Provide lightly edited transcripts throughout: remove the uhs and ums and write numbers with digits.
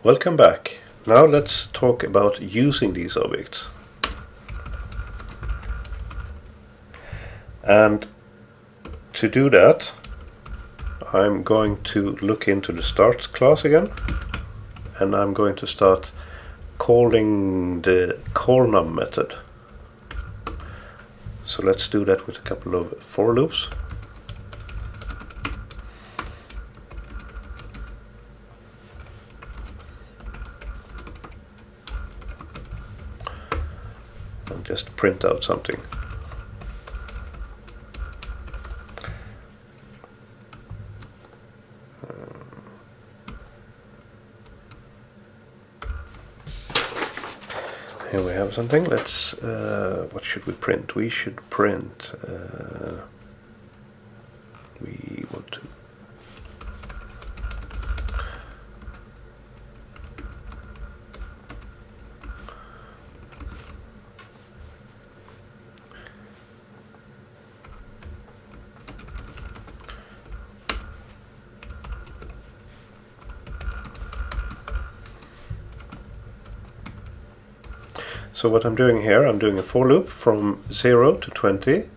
Welcome back. Now let's talk about using these objects. And to do that, I'm going to look into the start class again, and I'm going to start calling the callNum method. So let's do that with a couple of for loops. And just print out something. Here we have something. Let's, what should we print? We should print, we want to So what I'm doing here, I'm doing a for loop from 0 to 20,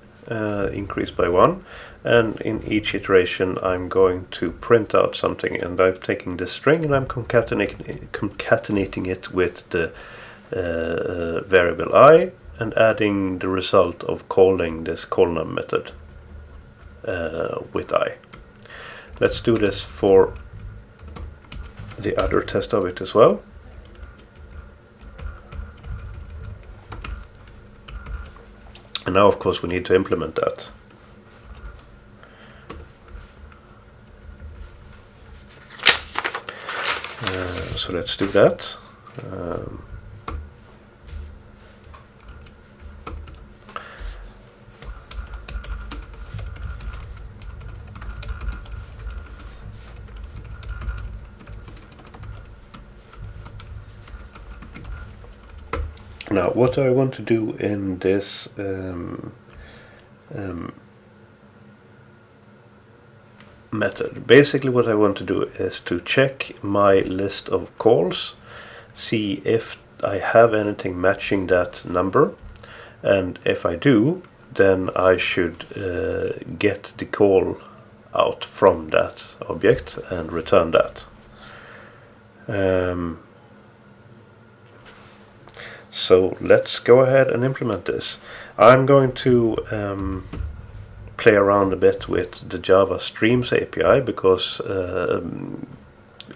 increased by 1, and in each iteration I'm going to print out something, and I'm taking this string and I'm concatenating it with the variable I, and adding the result of calling this callNum method with I. Let's do this for the other test object as well. And now, of course, we need to implement that. So let's do that. Now, what I want to do in this method, basically what I want to do is to check my list of calls, see if I have anything matching that number, and if I do, then I should get the call out from that object and return that. So let's go ahead and implement this. I'm going to play around a bit with the Java Streams API because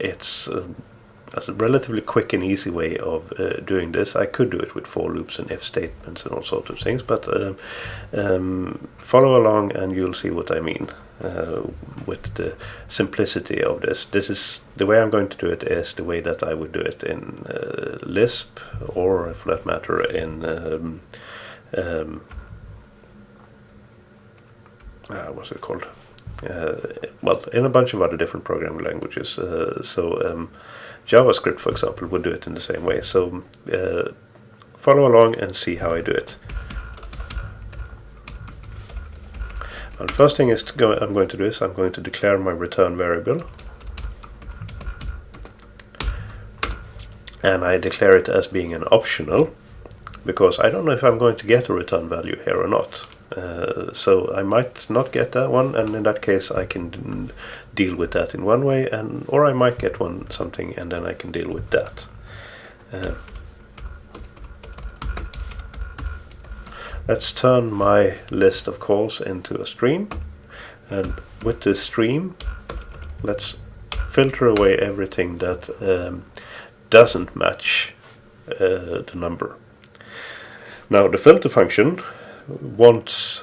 it's a relatively quick and easy way of doing this. I could do it with for loops and if statements and all sorts of things, but follow along and you'll see what I mean with the simplicity of this. This is the way I'm going to do it, is the way that I would do it in Lisp, or for that matter in what's it called? Well, in a bunch of other different programming languages. JavaScript, for example, would do it in the same way. So follow along and see how I do it. Well, the first thing I'm going to do is I'm going to declare my return variable. And I declare it as being an optional, because I don't know if I'm going to get a return value here or not. So I might not get that one, and in that case I can deal with that in one way, or I might get something and then I can deal with that. Let's turn my list of calls into a stream, and with this stream let's filter away everything that doesn't match the number. Now the filter function wants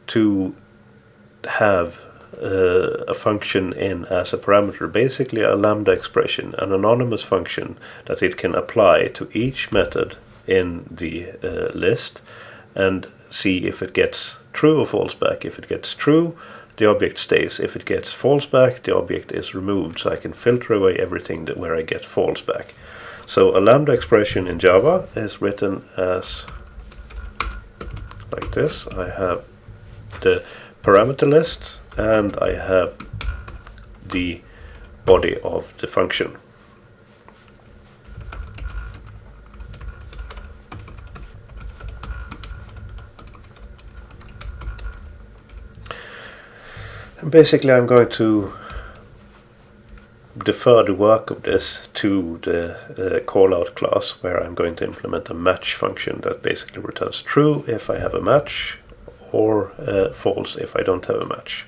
to have a function in as a parameter, basically a Lambda expression, an anonymous function that it can apply to each method in the list and see if it gets true or false back. If it gets true, the object stays. If it gets false back, the object is removed, so I can filter away everything where I get false back. So a Lambda expression in Java is written as like this. I have the parameter list and I have the body of the function. Basically, I'm going to defer the work of this to the callout class, where I'm going to implement a match function that basically returns true if I have a match, or false if I don't have a match.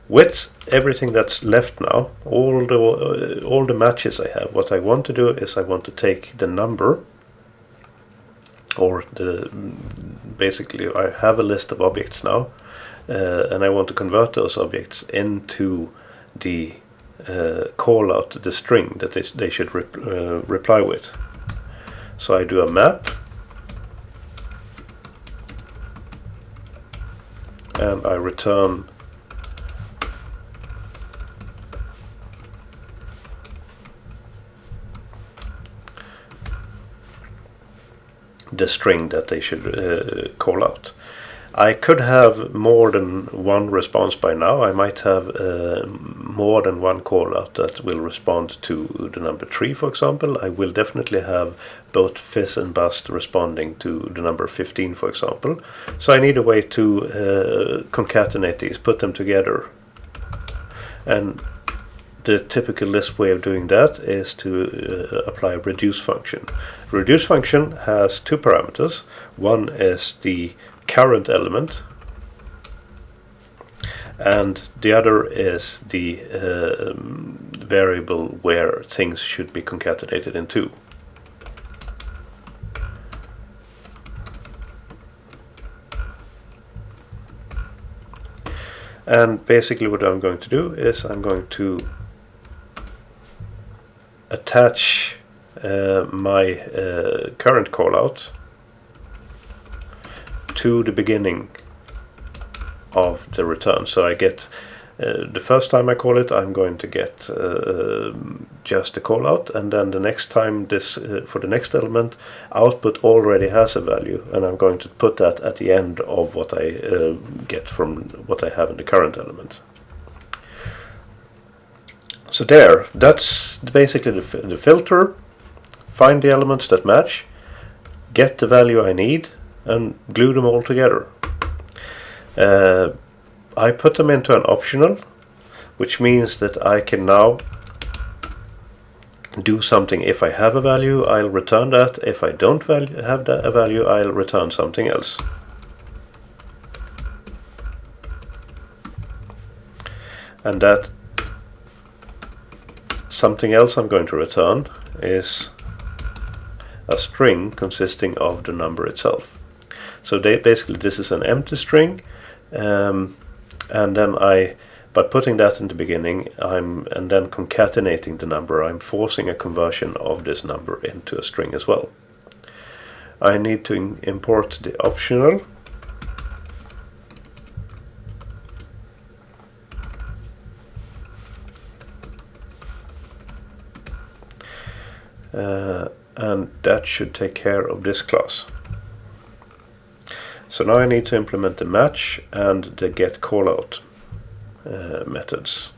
With everything that's left now, all the matches I have, what I want to do is I want to take the number, or basically I have a list of objects now, and I want to convert those objects into the call out the string that they should reply with. So I do a map, and I return the string that they should call out. I could have more than one response by now. I might have more than one callout that will respond to the number 3, for example. I will definitely have both Fizz and Bust responding to the number 15, for example. So I need a way to concatenate these, put them together. And the typical Lisp way of doing that is to apply a reduce function. Reduce function has two parameters. One is the current element, and the other is the variable where things should be concatenated into. And basically what I'm going to do is I'm going to attach my current callout to the beginning of the return. So I get the first time I call it, I'm going to get just the callout, and then the next time this for the next element, output already has a value, and I'm going to put that at the end of what I get from what I have in the current element. So there, that's basically the filter. Find the elements that match, get the value I need, and glue them all together. I put them into an optional, which means that I can now do something. If I have a value, I'll return that. If I don't have a value, I'll return something else. And that something else I'm going to return is a string consisting of the number itself. So basically this is an empty string, and then by putting that in the beginning, and then concatenating the number, I'm forcing a conversion of this number into a string as well. I need to import the optional, and that should take care of this class. So now I need to implement the match and the get callout methods.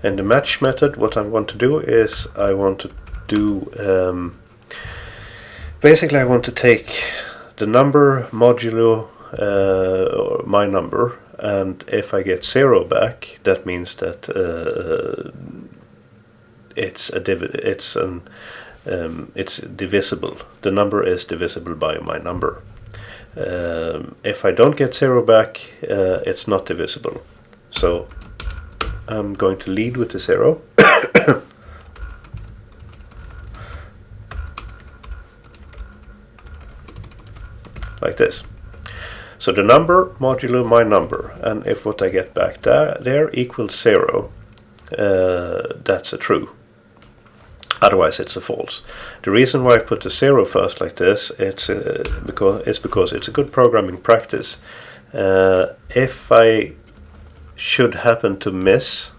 In the match method, what I want to do is I want to do basically I want to take the number modulo my number, and if I get 0 back, that means that it's divisible. The number is divisible by my number. If I don't get 0 back, it's not divisible. So I'm going to lead with the 0. Like this. So the number modulo my number, and if what I get back there equals 0, that's a true. Otherwise it's a false. The reason why I put the 0 first like this, it's because it's a good programming practice. If I should happen to miss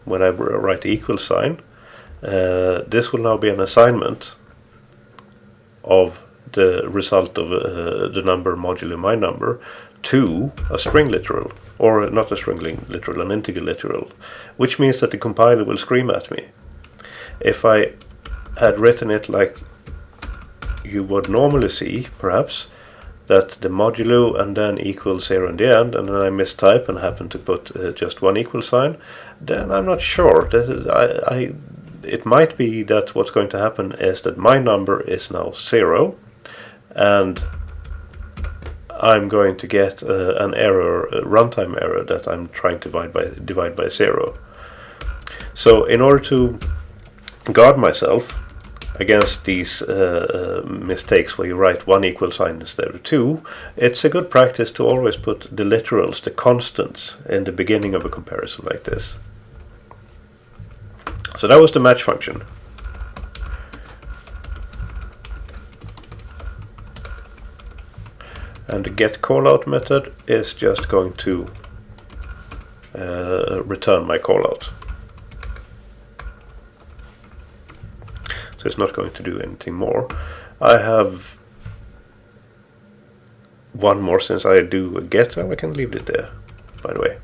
when I write the equal sign, this will now be an assignment of the result of the number modulo my number to a string literal, or not a string literal, an integer literal, which means that the compiler will scream at me. If I had written it like you would normally see, perhaps, that the modulo and then equals 0 in the end, and then I mistype and happen to put just one equal sign, then I'm not sure. It might be that what's going to happen is that my number is now 0, and I'm going to get an error, a runtime error, that I'm trying to divide by 0. So in order to guard myself against these mistakes where you write one equal sign instead of 2, it's a good practice to always put the literals, the constants, in the beginning of a comparison like this. So that was the match function. And the get callout method is just going to return my callout. So it's not going to do anything more. I have one more since I do a get, and I can leave it there, by the way.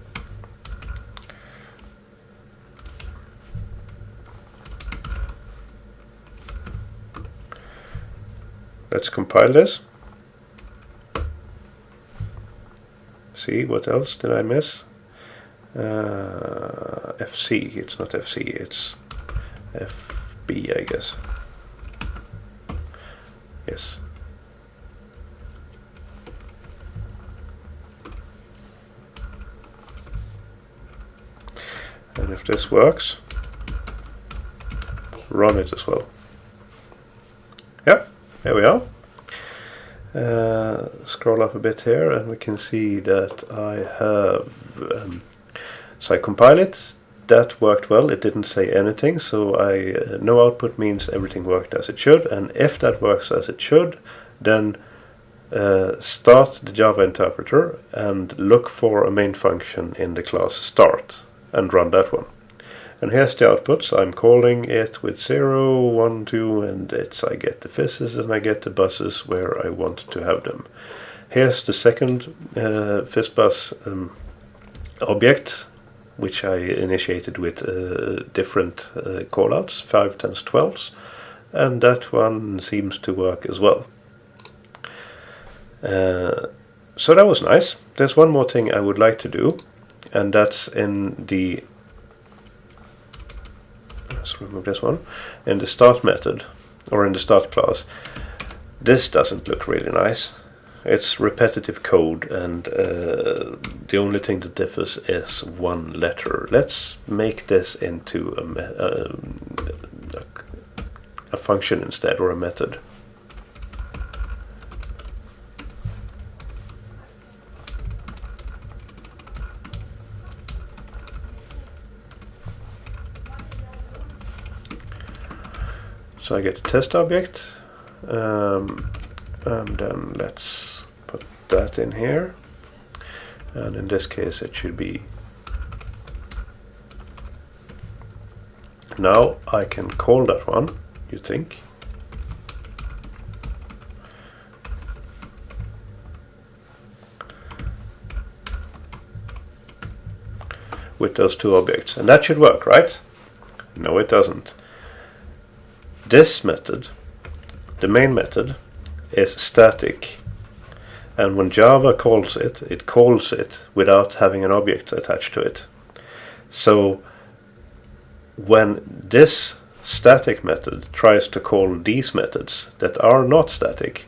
Let's compile this. See, what else did I miss? FC, it's not FC, it's FB, I guess. Yes. And if this works, run it as well. Yeah, there we are. Scroll up a bit here and we can see that I have so I compile it. That worked well. It didn't say anything, so no output means everything worked as it should. And if that works as it should, then start the Java interpreter and look for a main function in the class start and run that one. And here's the outputs. I'm calling it with 0, 1, 2, and I get the fizzes and I get the buses where I want to have them. Here's the second fizz bus object, which I initiated with different callouts, 5, 10s, 12s, and that one seems to work as well. So that was nice. There's one more thing I would like to do, and that's in the let's remove this one, in the start method, or in the start class. This doesn't look really nice. It's repetitive code, and the only thing that differs is one letter. Let's make this into a function instead, or a method. So I get a test object, and then let's put that in here, and in this case it should be. Now I can call that one, you think. With those two objects, and that should work, right? No, it doesn't. This method, the main method, is static, and when Java calls it, it calls it without having an object attached to it. So when this static method tries to call these methods that are not static,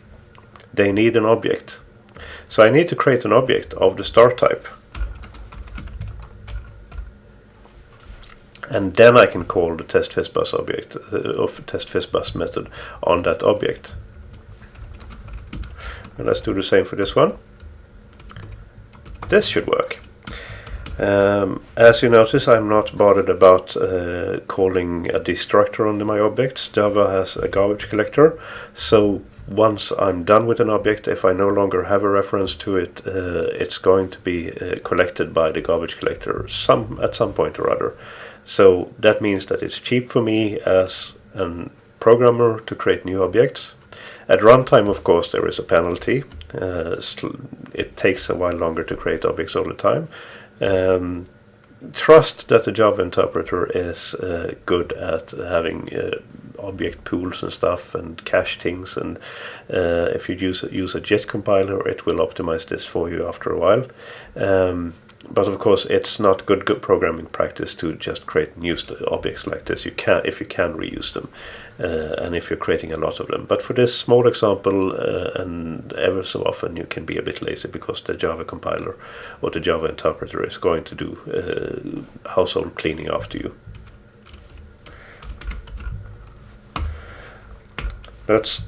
they need an object. So I need to create an object of the start type. And then I can call the test fizzbus object, of test fizzbus method on that object. And let's do the same for this one. This should work. As you notice, I'm not bothered about calling a destructor on my objects. Java has a garbage collector, so once I'm done with an object, if I no longer have a reference to it, it's going to be collected by the garbage collector at some point or other. So that means that it's cheap for me as a programmer to create new objects. At runtime, of course, there is a penalty. it takes a while longer to create objects all the time. Trust that the Java interpreter is good at having object pools and stuff and cache things, and if you use a JIT compiler, it will optimize this for you after a while. But of course, it's not good programming practice to just create new objects like this. If you can reuse them, and if you're creating a lot of them. But for this small example, and ever so often, you can be a bit lazy because the Java compiler or the Java interpreter is going to do household cleaning after you. Let's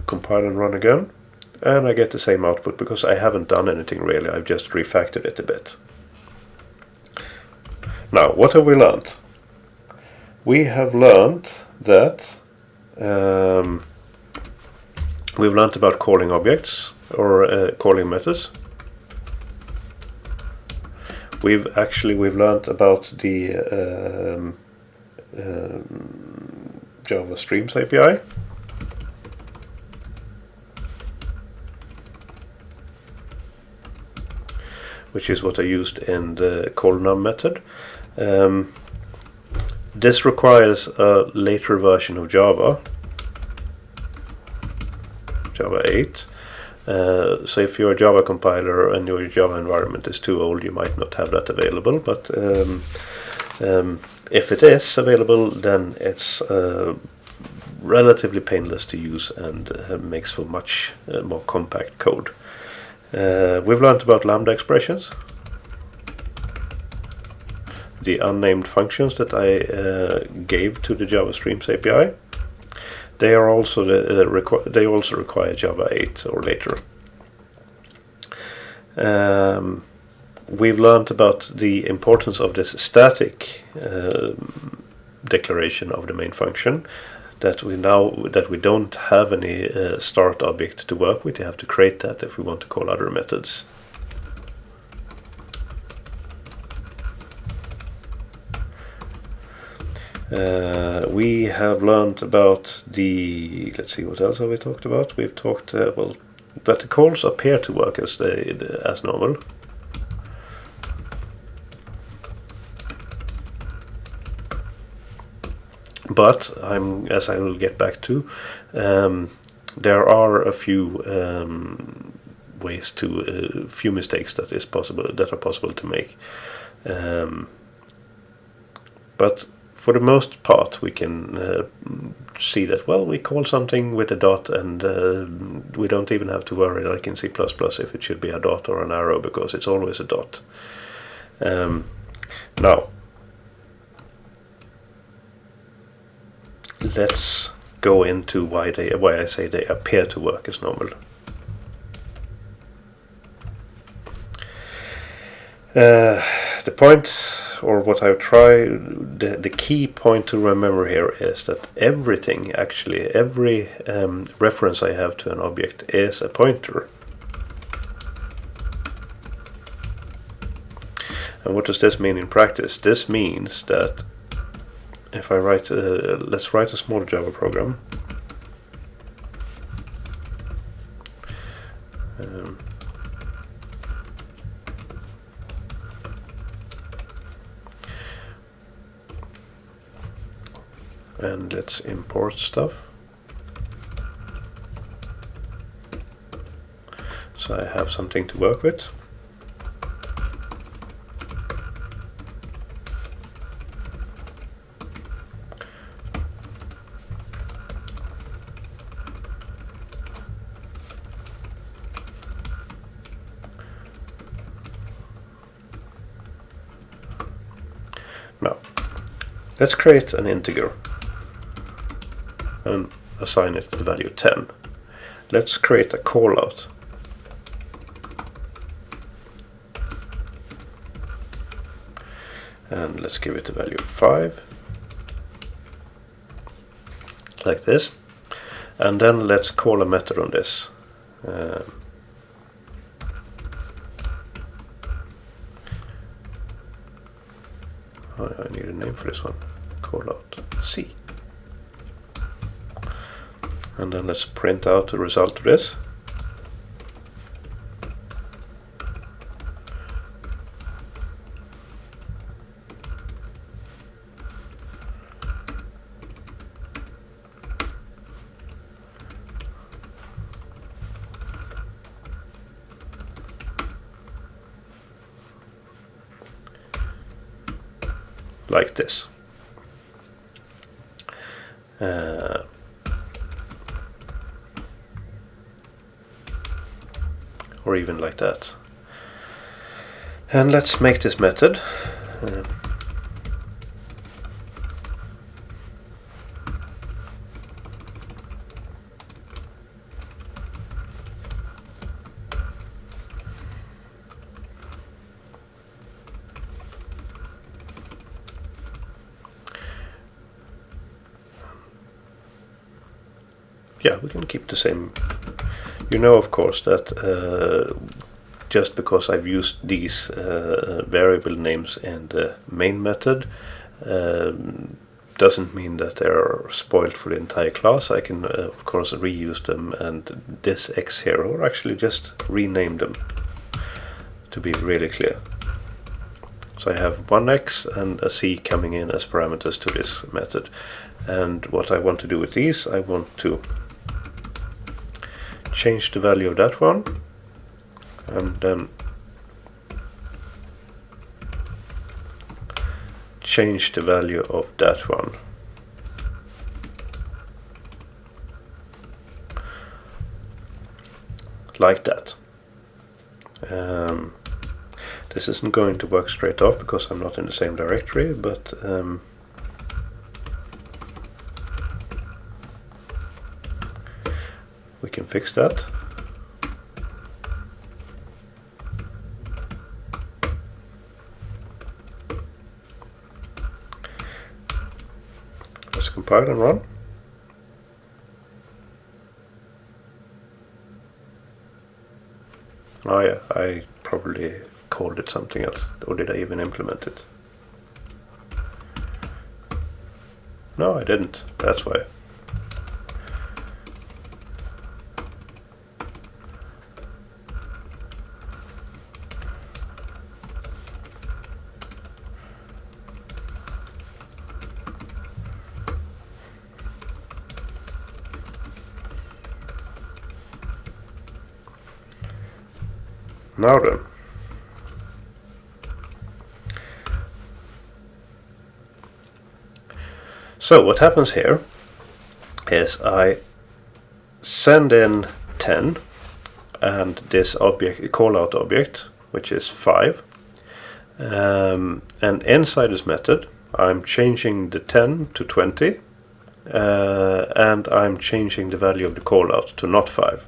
compile and run again. And I get the same output because I haven't done anything really, I've just refactored it a bit. Now, what have we learned? We have learned that we've learned about calling objects or calling methods. We've learned about the Java Streams API. Which is what I used in the callNum method. This requires a later version of Java 8. So if you're a Java compiler and your Java environment is too old, you might not have that available. But if it is available, then it's relatively painless to use and makes for much more compact code. We've learned about Lambda expressions, the unnamed functions that I gave to the Java Streams API. They are also they also require Java 8 or later. We've learned about the importance of this static declaration of the main function. That we don't have any start object to work with. You have to create that if we want to call other methods. We have learned about the, let's see, what else have we talked about? We've talked well, that the calls appear to work as normal. But as I will get back to, there are a few ways to few mistakes that are possible to make. But for the most part, we can see that, well, we call something with a dot, and we don't even have to worry like in C++ if it should be a dot or an arrow, because it's always a dot. Now, let's go into why I say they appear to work as normal. The point, or what I've tried, the key point to remember here is that everything, actually, every reference I have to an object is a pointer. And what does this mean in practice? This means that if I write, let's write a small Java program. And let's import stuff. So I have something to work with. Now, let's create an integer and assign it the value 10. Let's create a callout. And let's give it the value 5. Like this. And then let's call a method on this. I need a name for this one. Callout C. And then let's print out the result of this. like this. Or even like that. And let's make this method. Yeah, we can keep the same. You know, of course, that just because I've used these variable names in the main method doesn't mean that they're spoiled for the entire class. I can, of course, reuse them, and this x here, or actually just rename them to be really clear. So I have one x and a c coming in as parameters to this method. And what I want to do with these, I want to change the value of that one, and then change the value of that one. Like that. This isn't going to work straight off because I'm not in the same directory, but we can fix that. Let's compile and run. Oh yeah, I probably called it something else. Or did I even implement it? No, I didn't. That's why. Now then. So what happens here is I send in 10 and this object, callout object, which is 5. And inside this method I'm changing the 10 to 20 and I'm changing the value of the callout to not 5.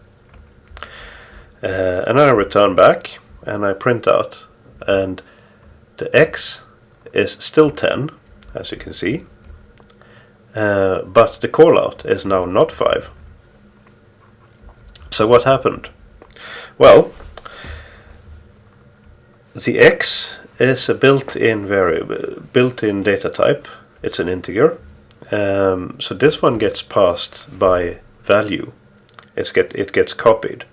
And then I return back and I print out, and the x is still 10, as you can see, but the callout is now not 5. So what happened? Well, the x is a built-in variable, built-in data type. It's an integer. So this one gets passed by value. It gets copied.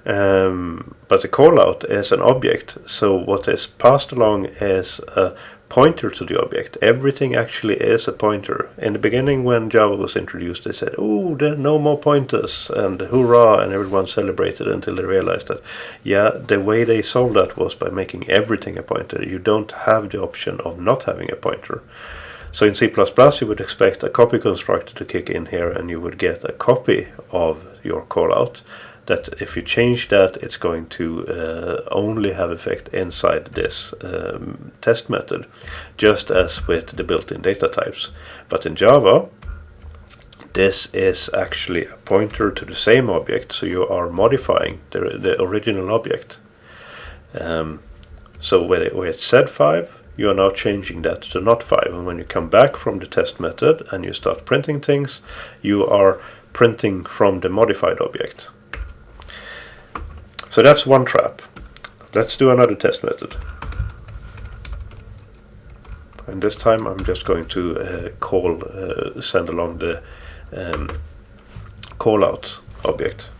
But the callout is an object, so what is passed along is a pointer to the object. Everything actually is a pointer. In the beginning, when Java was introduced, they said, "Oh, there are no more pointers," and hurrah, and everyone celebrated until they realized that, yeah, the way they solved that was by making everything a pointer. You don't have the option of not having a pointer. So in C++, you would expect a copy constructor to kick in here, and you would get a copy of your callout. That if you change that, it's going to only have effect inside this test method, just as with the built-in data types. But in Java, this is actually a pointer to the same object, so you are modifying the original object. So where it said 5, you are now changing that to not 5. And when you come back from the test method and you start printing things, you are printing from the modified object. So that's one trap. Let's do another test method. And this time I'm just going to send along the callout object.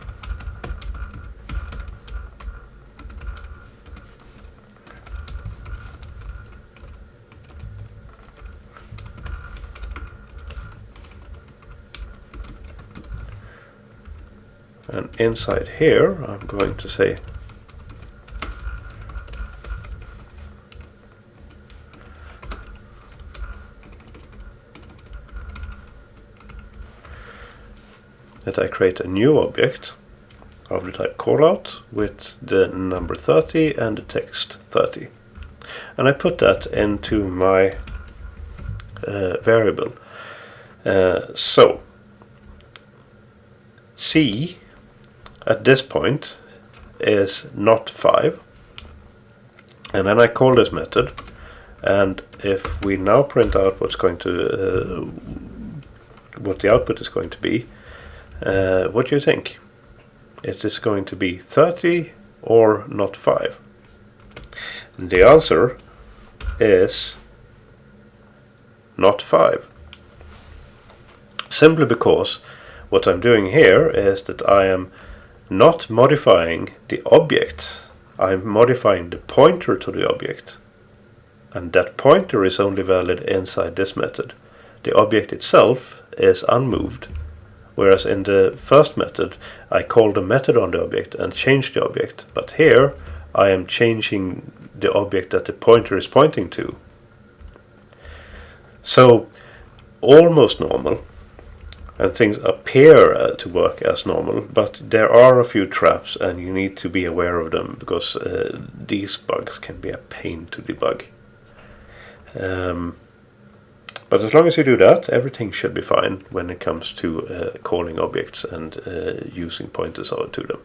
And inside here, I'm going to say that I create a new object of the type callout with the number 30 and the text 30. And I put that into my variable. So C at this point is not 5, and then I call this method, and if we now print out what's going to what the output is going to be, what do you think? Is this going to be 30 or not 5? And the answer is not 5. Simply because what I'm doing here is that I am not modifying the object, I'm modifying the pointer to the object. And that pointer is only valid inside this method. The object itself is unmoved. Whereas in the first method, I call the method on the object and change the object. But here, I am changing the object that the pointer is pointing to. So, almost normal, and things appear to work as normal, but there are a few traps and you need to be aware of them, because these bugs can be a pain to debug. But as long as you do that, everything should be fine when it comes to calling objects and using pointers to them.